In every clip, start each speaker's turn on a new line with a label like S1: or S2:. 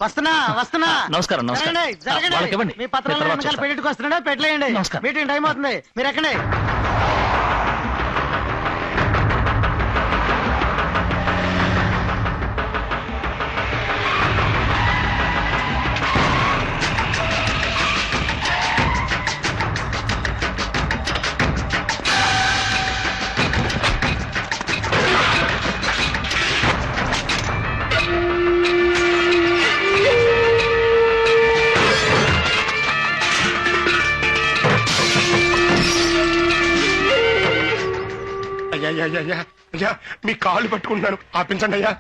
S1: వస్తున్నా వస్తున్నా.
S2: నమస్కారం నమస్కారం.
S1: జరగండి జరగండి. మీ పత్రాలు వెనకాల పెట్టుకు వస్తున్నాడా? పెట్టలేయండి. మీటింగ్ టైం అవుతుంది, మీరు ఎక్కండి.
S3: అయ్యా అయ్యా మీ కాళ్ళు పట్టుకుంటున్నాను, ఆపించండి అయ్యా.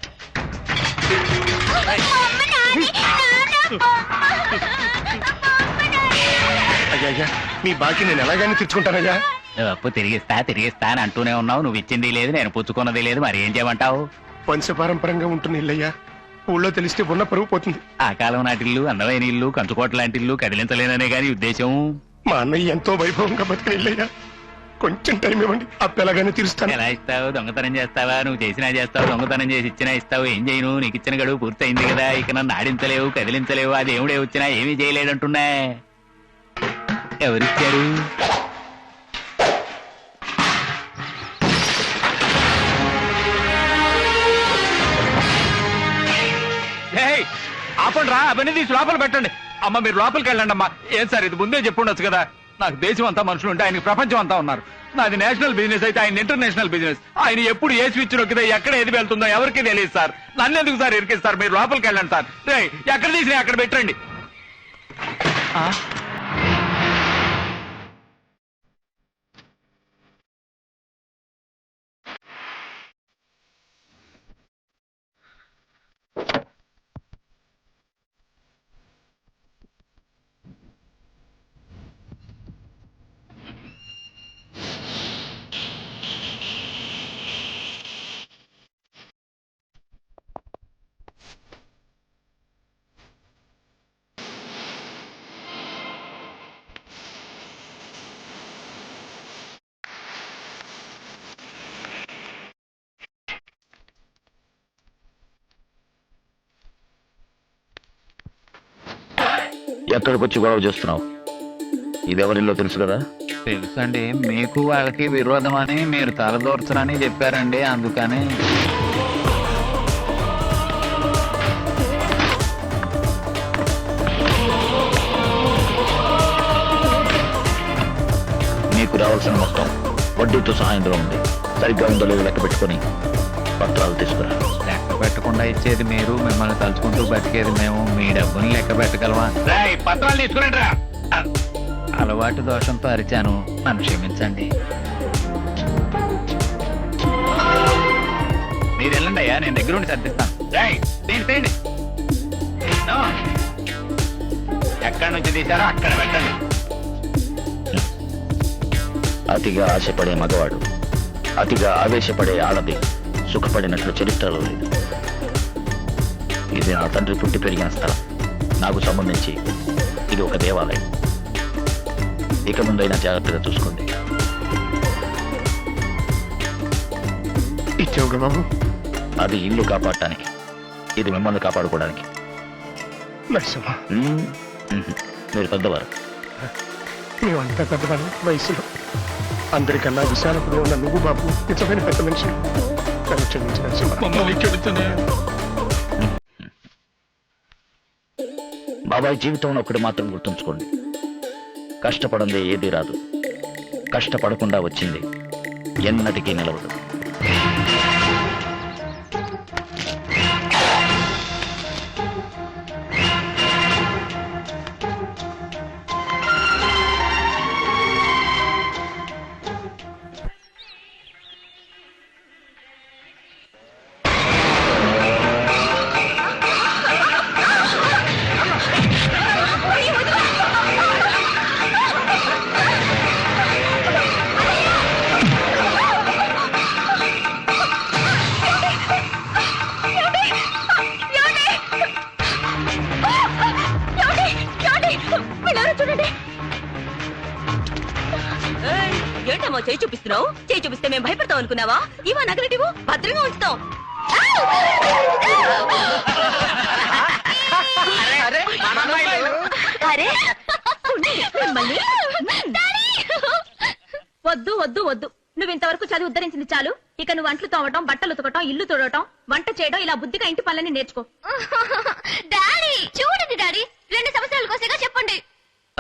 S3: అయ్యా మీ బాకీ నేను ఎలాగైనా తెచ్చుకుంటానయ్యా.
S2: అప్పు తిరిగిస్తా అని అంటూనే ఉన్నావు. నువ్వు ఇచ్చింది లేదు, నేను పుచ్చుకున్నది లేదు, మరి ఏం చేయమంటావు?
S3: వంశపారంపరంగా ఉంటుంది ఇల్లయ్యా, ఊళ్ళో తెలిస్తే ఉన్న పరుగు పోతుంది.
S2: ఆ కాలం నాటి ఇల్లు, అందమైన ఇల్లు, కంచుకోట లాంటి ఇల్లు కదిలించలేదనే గాని ఉద్దేశం.
S3: మా అన్నయ్య ఎంతో వైభవంగా బతికిన ఇల్లయ్యా, కొంచెం టైం ఇవ్వండి, అప్పు ఎలాగైనా తీరుస్తాను.
S2: ఎలా ఇస్తావు? దొంగతనం చేస్తావా? నువ్వు చేసినా చేస్తావు, దొంగతనం చేసి ఇచ్చినా ఇస్తావు. ఏం చేయను? నీకు ఇచ్చిన గడువు పూర్తయింది కదా, ఇక నన్ను ఆడించలేవు, కదిలించలేవు. అది దేవుడే వచ్చినా ఏమీ చేయలేడంటున్నా. ఎవరిచ్చారు? ఆపండి రా, అవన్నీ తీసి లోపల పెట్టండి. అమ్మ మీరు లోపలికి వెళ్ళండి అమ్మా. ఏం సార్ ఇది ముందే చెప్పుండొచ్చు కదా. నాకు దేశం అంతా మనుషులు ఉంటే ఆయనకి ప్రపంచం అంతా ఉన్నారు. నాది నేషనల్ బిజినెస్ అయితే ఆయన ఇంటర్నేషనల్ బిజినెస్. ఆయన ఎప్పుడు ఏ స్విచ్ నొక్కితే ఎక్కడ ఏది వెళ్తుందో ఎవరికి తెలియదు సార్. నన్ను ఎందుకు సార్ ఇరికిస్తారు? మీరు లోపలికి వెళ్ళండి సార్. రే ఎక్కడ తీసినా అక్కడ పెట్టండి.
S4: ఎక్కడికి వచ్చి గొడవ చేస్తున్నావు? ఇది ఎవరిలో తెలుసు కదా?
S2: తెలుసండి, మీకు వాళ్ళకి విరోధం అని మీరు తలదూర్చరని చెప్పారండి, అందుకని.
S4: నీకు రావాల్సిన మొత్తం వడ్డీతో సహాయంలో ఉంది. సరిగ్గా ఉందో లేదో లెక్క పెట్టుకొని పత్రాలు తీసుకురా.
S2: లెక్క పెట్టకుండా ఇచ్చేది మీరు, మిమ్మల్ని తలుచుకుంటూ బతికేది మేము. మీ డబ్బుని లెక్క పెట్టగలవా?
S4: పత్రాలు తీసుకురండి రా.
S2: అలవాటు దోషంతో అరిచాను, నన్ను క్షమించండి. మీరు వెళ్ళండి అయ్యా, నేను దగ్గర ఉండి సర్దిస్తాను. తేండి ఎక్కడి నుంచి తీశారో అక్కడ పెట్టండి.
S4: అతిగా ఆశపడే మగవాడు, అతిగా ఆవేశపడే ఆడది సుఖపడినట్లు చరిత్రలో లేదు. ఇది నా తండ్రి పుట్టి పెరిగిన స్థలం. నాకు సంబంధించి ఇది ఒక దేవాలయం. ఇక ముందైనా జాగ్రత్తగా చూసుకోండి.
S3: ఇచ్చావుగా బాబు.
S4: అది ఇల్లు కాపాడటానికి, ఇది మిమ్మల్ని కాపాడుకోవడానికి. మీరు పెద్దవారు.
S3: మేమంతా పెద్దవాళ్ళు వయసులో. అందరికన్నా విశాలకుడు ఉన్న నువ్వు బాబు నిజమైన పెద్ద మనిషి.
S4: బాబాయ్ జీవితంలో ఒకటి మాత్రం గుర్తుంచుకోండి, కష్టపడందే ఏది రాదు, కష్టపడకుండా వచ్చింది ఎన్నటికీ నిలవదు.
S5: ఏంటమ్మా చేయి చూపిస్తున్నావు? చేయి చూపిస్తే మేము భయపడతాం అనుకున్నావా? ఇవా నగలటివు భద్రంగా ఉంచుతాం. అరే మిమ్మల్ని. వద్దు వద్దు వద్దు, నువ్వు ఇంతవరకు చదివి ఉద్ధరించింది చాలు. ఇక నువ్వు అంట్లు తోవటం, బట్టలు ఉతకటం, ఇల్లు తుడవటం, వంట చేయడం, ఇలా బుద్ధిగా ఇంటి పనులన్నీ నేర్చుకో. డాడీ చూడండి డాడీ, 2 సంవత్సరాల కోసేగా చెప్పండి.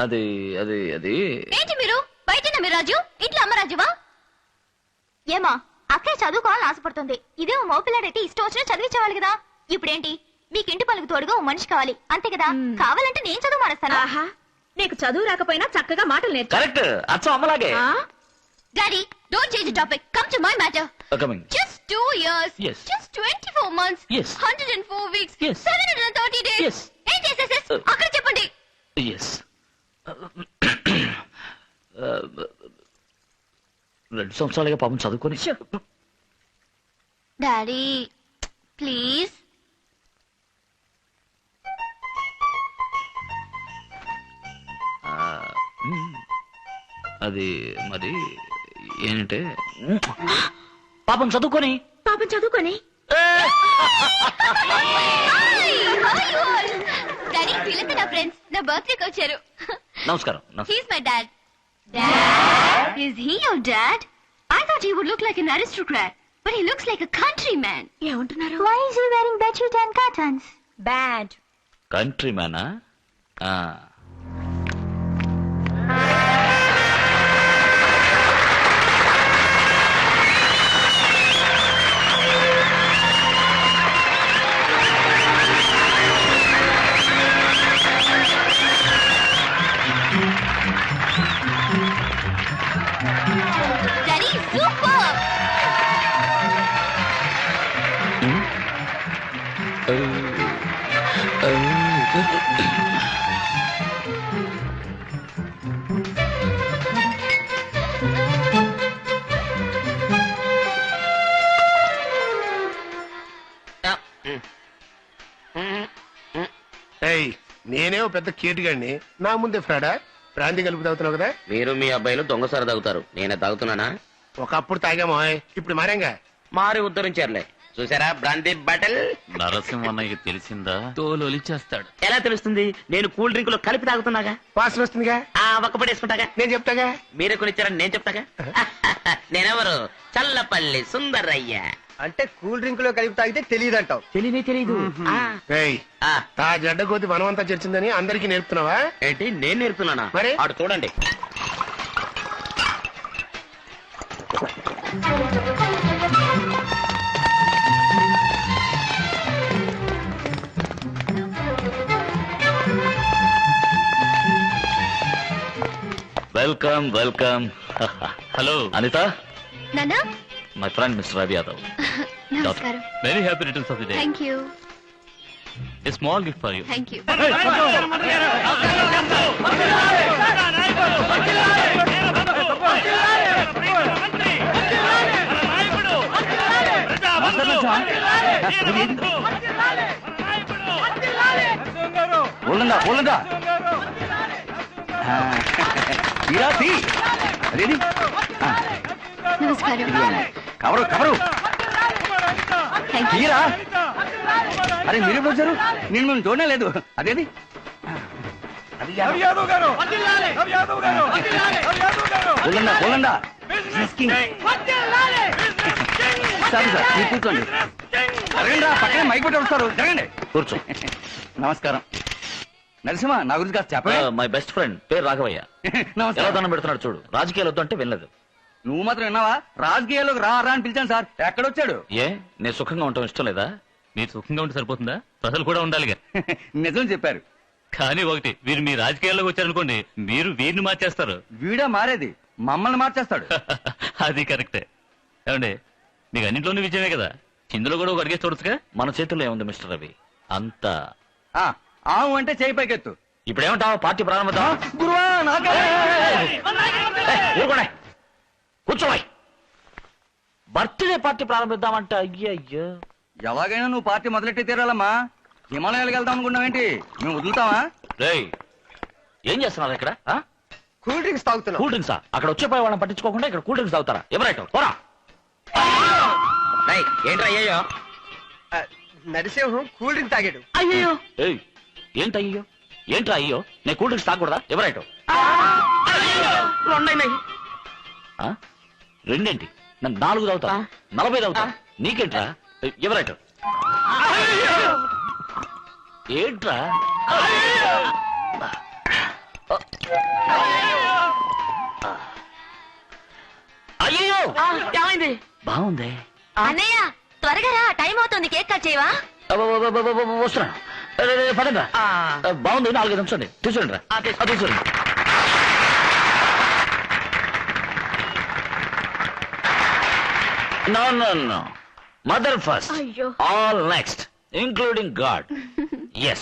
S4: అది అది అది
S5: ఏంటి మీరు బయట మీరు రాజు, ఇంట్లో అమ్మ రాజువా? ఏమా అక్కే చదువుకోవాలని ఆశపడుతుంది. ఇదే మోపిల్లాడైతే ఇష్టం వచ్చినా చదివించేవాళ్ళు కదా. ఇప్పుడేంటి మీకు ఇంటి పనులకు తోడుగా ఓ మనిషి కావాలి అంతే కదా. కావాలంటే నేను చదువు మానేస్తాను. నీకు చదువు రాకపోయినా చక్కగా మాటలు నేర్చు.
S4: కరెక్ట్, అచ్చం అమ్మలాగే.
S5: Daddy don't change the topic, come to my matter.
S4: Coming.
S5: Just 2 years.
S4: Yes.
S5: Just 24 months.
S4: Yes.
S5: 104 weeks.
S4: Yes.
S5: 730 days.
S4: Yes.
S5: ఏం చేసేసేస్ అక్కడ చెప్పండి.
S4: ఎస్ 2 సంవత్సరాలుగా పాపం చదువుకొని.
S5: Daddy please.
S4: అది మరి ఏంటంటే పాపం చదువుకొని.
S5: పాపం చదువుకొని. డాడీ వీళ్ళంతా నా ఫ్రెండ్స్, నా బర్త్డేకి వచ్చారు.
S4: నమస్కారం.
S5: He's my dad. Dad? Is he your dad? I thought he would look like an aristocrat, but he looks like a countryman. ఏమంటున్నారు? Why is he wearing bedsheet and curtains? Bad.
S4: Country మ్యానా?
S5: Daddy, super.
S3: నేనే ఓ పెద్ద కేటుగాడిని, నా ముందే ఫ్రాడా brandy కలుపు తాగుతున్నావు కదా.
S6: మీరు మీ అబ్బాయిలు దొంగసారి తాగుతారు, నేనే తాగుతున్నానా?
S3: ఒకప్పుడు తాగామో, ఇప్పుడు మారేంగా.
S6: మారి ఉద్ధరించారులే. చూసారా బ్రాంతి బాటిల్?
S4: నరసింహన్నయ్యకి తెలిసిందా తోలొలిచేస్తాడు.
S6: ఎలా తెలుస్తుంది? నేను కూల్ డ్రింక్ లో కలిపి తాగుతున్నాగా.
S3: వాసన వస్తుందిగా,
S6: ఒక్కపడేసుకుంటాగా.
S3: నేను చెప్తాగా.
S6: మీరే కొనిచ్చారని నేను చెప్తాగా. నేనెవరు? చల్లపల్లి సుందరయ్య.
S1: అంటే కూల్ డ్రింక్ లో కలిపి తాగితే తెలియదంటావు.
S6: తెలీదు.
S3: ఆ జడ్డ కోతి మనమంతా చర్చిందని అందరికీ నేర్పుతున్నావా
S6: ఏంటి? నేను నేర్పుతున్నానా?
S3: మరి?
S6: ఆడు చూడండి.
S4: Welcome welcome. హలో అనిత,
S5: నానా.
S4: My friend mister Ravi Yadav.
S5: నమస్కారం.
S4: Very happy returns of the day.
S5: Thank you.
S4: A small gift for you.
S5: Thank you. నమస్కారం.
S2: Cover cover.
S5: Thank you.
S2: అరే మీరు ఎప్పుడు వచ్చారు? నేను మేము చూడలేదు. అదేది సరే సార్, మీరు కూర్చోండి. జరగండి, పక్కనే మైక్ పెట్టి వస్తారు. జరగండి,
S4: కూర్చో.
S2: నమస్కారం. నరసింహ, నా గురించి కాస్త చెప్పే.
S4: మై బెస్ట్ ఫ్రెండ్ పేరు రాఘవయ్య. ఎలా
S2: నమస్కారం.
S4: దండం పెడుతున్నాడు చూడు. రాజకీయాలు వద్దు అంటే వినలేదు.
S2: నువ్వు మాత్రం విన్నావా? రాజకీయాల్లోకి రా రా అని పిలిచాను సార్. ఎక్కడొచ్చాడు?
S4: ఏ నేను సుఖంగా ఉండటం ఇష్టం లేదా?
S7: మీరు సుఖంగా ఉంటే సరిపోతుందా? ప్రజలు కూడా ఉండాలిగా.
S2: నిజం చెప్పారు.
S7: కానీ ఒకటి, వీరు మీ రాజకీయాల్లోకి వచ్చారనుకోండి, మీరు వీరిని మార్చేస్తారు.
S2: వీడా మారేది, మమ్మల్ని మార్చేస్తాడు.
S7: అది కరెక్టే. ఏమండి, మీకు అన్నింటిలోనూ విజయమే కదా, ఇందులో కూడా ఒక అడిగేసి చూడొచ్చుగా.
S4: మన చేతుల్లో ఏముంది మిస్టర్ రవి? అంతా
S2: ఆవు అంటే చేయి పైకెత్తు.
S4: ఇప్పుడు ఏమంటావు? పార్టీ ప్రారంభిద్దాం.
S2: గురువా, నాకే.
S4: ఊరుకోండి, కూర్చోవాయి. బర్త్డే పార్టీ ప్రారంభిద్దామంటే అయ్యయ్యో.
S2: ఎలాగైనా నువ్వు పార్టీ మొదలెట్టి తీరాలమ్మా. హిమాలయాలకు వెళ్దాం అనుకున్నావేంటి? మేము వదులుతావా?
S4: రేయ్, ఏం చేస్తున్నారు ఇక్కడ?
S1: కూల్ డ్రింక్స్ తాగుతున్నావు.
S4: కూల్ డ్రింక్సా? అక్కడ వచ్చే పోయి వాళ్ళని పట్టించుకోకుండా ఇక్కడ కూల్ డ్రింక్స్ తాగుతారా? ఎవరైతే పోరా.
S6: ఏంట్రా అయ్యో?
S1: నరసింహం కూల్ డ్రింక్ తాగాడు.
S5: అయ్యో.
S4: ఏయ్, ఏంటయ్యో? ఏంట్రా అయ్యో నేను కూల్ డ్రింక్స్ తాగకూడదా ఎవరైటో
S6: రెండైనాయి
S4: రెండేంటి నన్ను 4 తాగుతా 40 తాగుతా నీకేంట్రా ఎవరైటో ఏంట్రా అయ్యో
S6: ఏమైంది?
S4: బాగుంది
S5: అన్నయ్య త్వరగా రా టైం అవుతుంది కేక్ కట్ చేయవా
S4: వస్తున్నా పదండి బాగుంది 4 నిమిషాలు తీసుకురండి రా తీసుకురండి No. Mother first.
S5: అయ్యో.
S4: All next, including God. Yes.